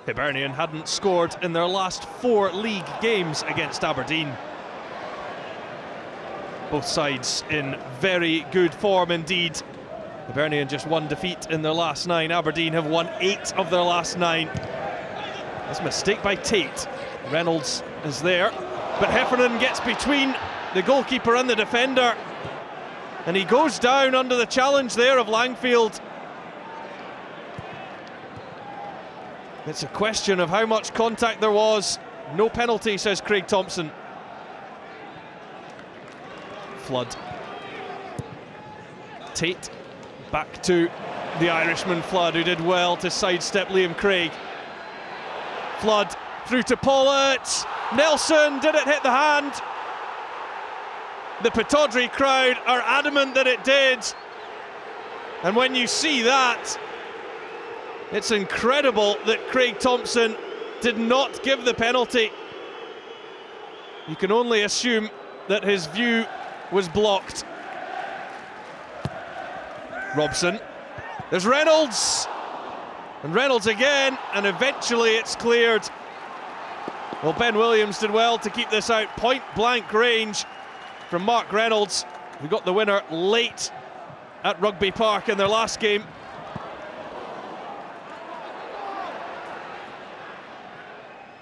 Hibernian hadn't scored in their last 4 league games against Aberdeen. Both sides in very good form indeed. Hibernian just 1 defeat in their last 9. Aberdeen have won 8 of their last 9. That's a mistake by Tate. Reynolds is there, but Heffernan gets between the goalkeeper and the defender, and he goes down under the challenge there of Langfield. It's a question of how much contact there was. No penalty, says Craig Thompson. Flood. Tate back to the Irishman Flood, who did well to sidestep Liam Craig. Flood through to Pollitt. Nelson, did it hit the hand? The Pittodrie crowd are adamant that it did. And when you see that, it's incredible that Craig Thompson did not give the penalty. You can only assume that his view was blocked. Robson. There's Reynolds. And Reynolds again, and eventually it's cleared. Well, Ben Williams did well to keep this out. Point blank range from Mark Reynolds, who got the winner late at Rugby Park in their last game.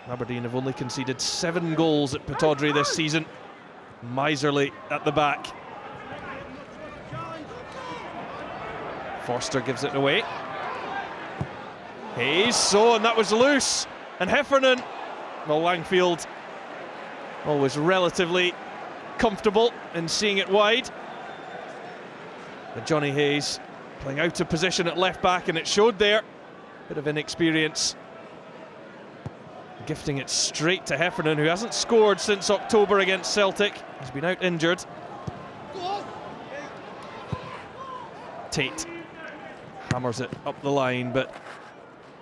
Aberdeen have only conceded 7 goals at Pittodrie this season. Miserly at the back. Forster gives it away. Hayes, and that was loose. And Heffernan, well, Langfield always relatively comfortable in seeing it wide. But Johnny Hayes playing out of position at left back, and it showed there. Bit of inexperience. Gifting it straight to Heffernan, who hasn't scored since October against Celtic. He's been out injured. Tate hammers it up the line, but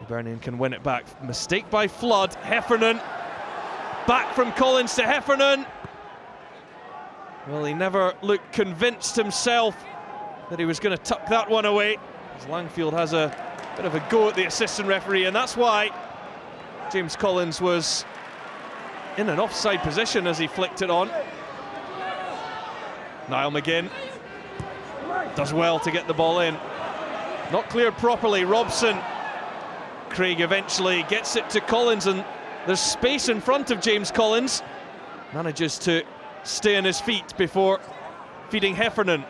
Hibernian can win it back. Mistake by Flood. Heffernan. Back from Collins to Heffernan. Well, he never looked convinced himself that he was going to tuck that one away, as Langfield has a bit of a go at the assistant referee, and that's why James Collins was in an offside position as he flicked it on. Niall McGinn does well to get the ball in. Not cleared properly. Robson. Craig eventually gets it to Collins, and there's space in front of James Collins. Manages to stay on his feet before feeding Heffernan.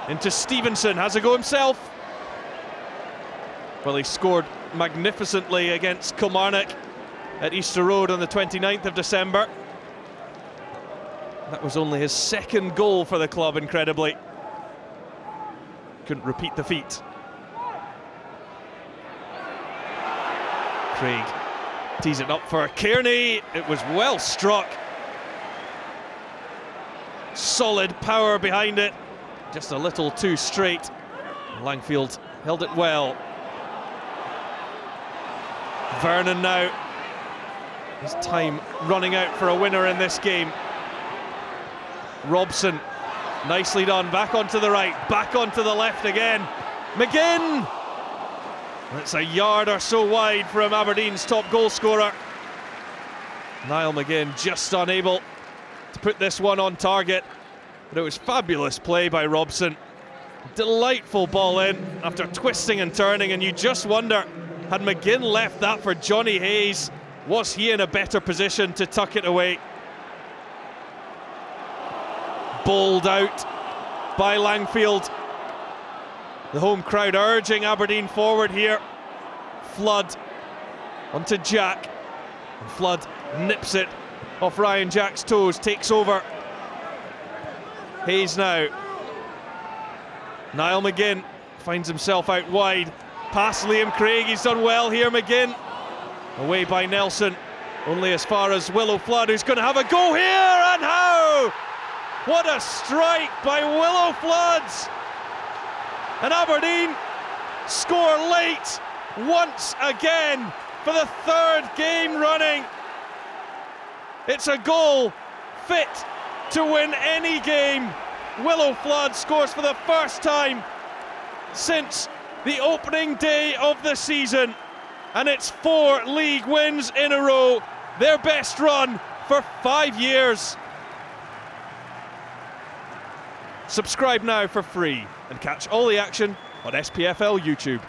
Into Stevenson, has a go himself. Well, he scored magnificently against Kilmarnock at Easter Road on the 29th of December. That was only his 2nd goal for the club, incredibly. Couldn't repeat the feat. Craig tees it up for Kearney. It was well struck. Solid power behind it. Just a little too straight. Langfield held it well. Vernon now. His time running out for a winner in this game. Robson, nicely done. Back onto the right, back onto the left again. McGinn! It's a yard or so wide from Aberdeen's top goal scorer. Niall McGinn just unable to put this one on target. But it was fabulous play by Robson. Delightful ball in after twisting and turning, and you just wonder, had McGinn left that for Johnny Hayes, was he in a better position to tuck it away? Bowled out by Langfield. The home crowd urging Aberdeen forward here. Flood onto Jack. And Flood nips it off Ryan Jack's toes, takes over. Hayes now. Niall McGinn finds himself out wide. Past Liam Craig, he's done well here, McGinn. Away by Nelson, only as far as Willo Flood, who's going to have a go here, and how? What a strike by Willo Flood! And Aberdeen score late once again for the 3rd game running. It's a goal fit to win any game. Willo Flood scores for the first time since the opening day of the season. and it's 4 league wins in a row, their best run for 5 years. Subscribe now for free and catch all the action on SPFL YouTube.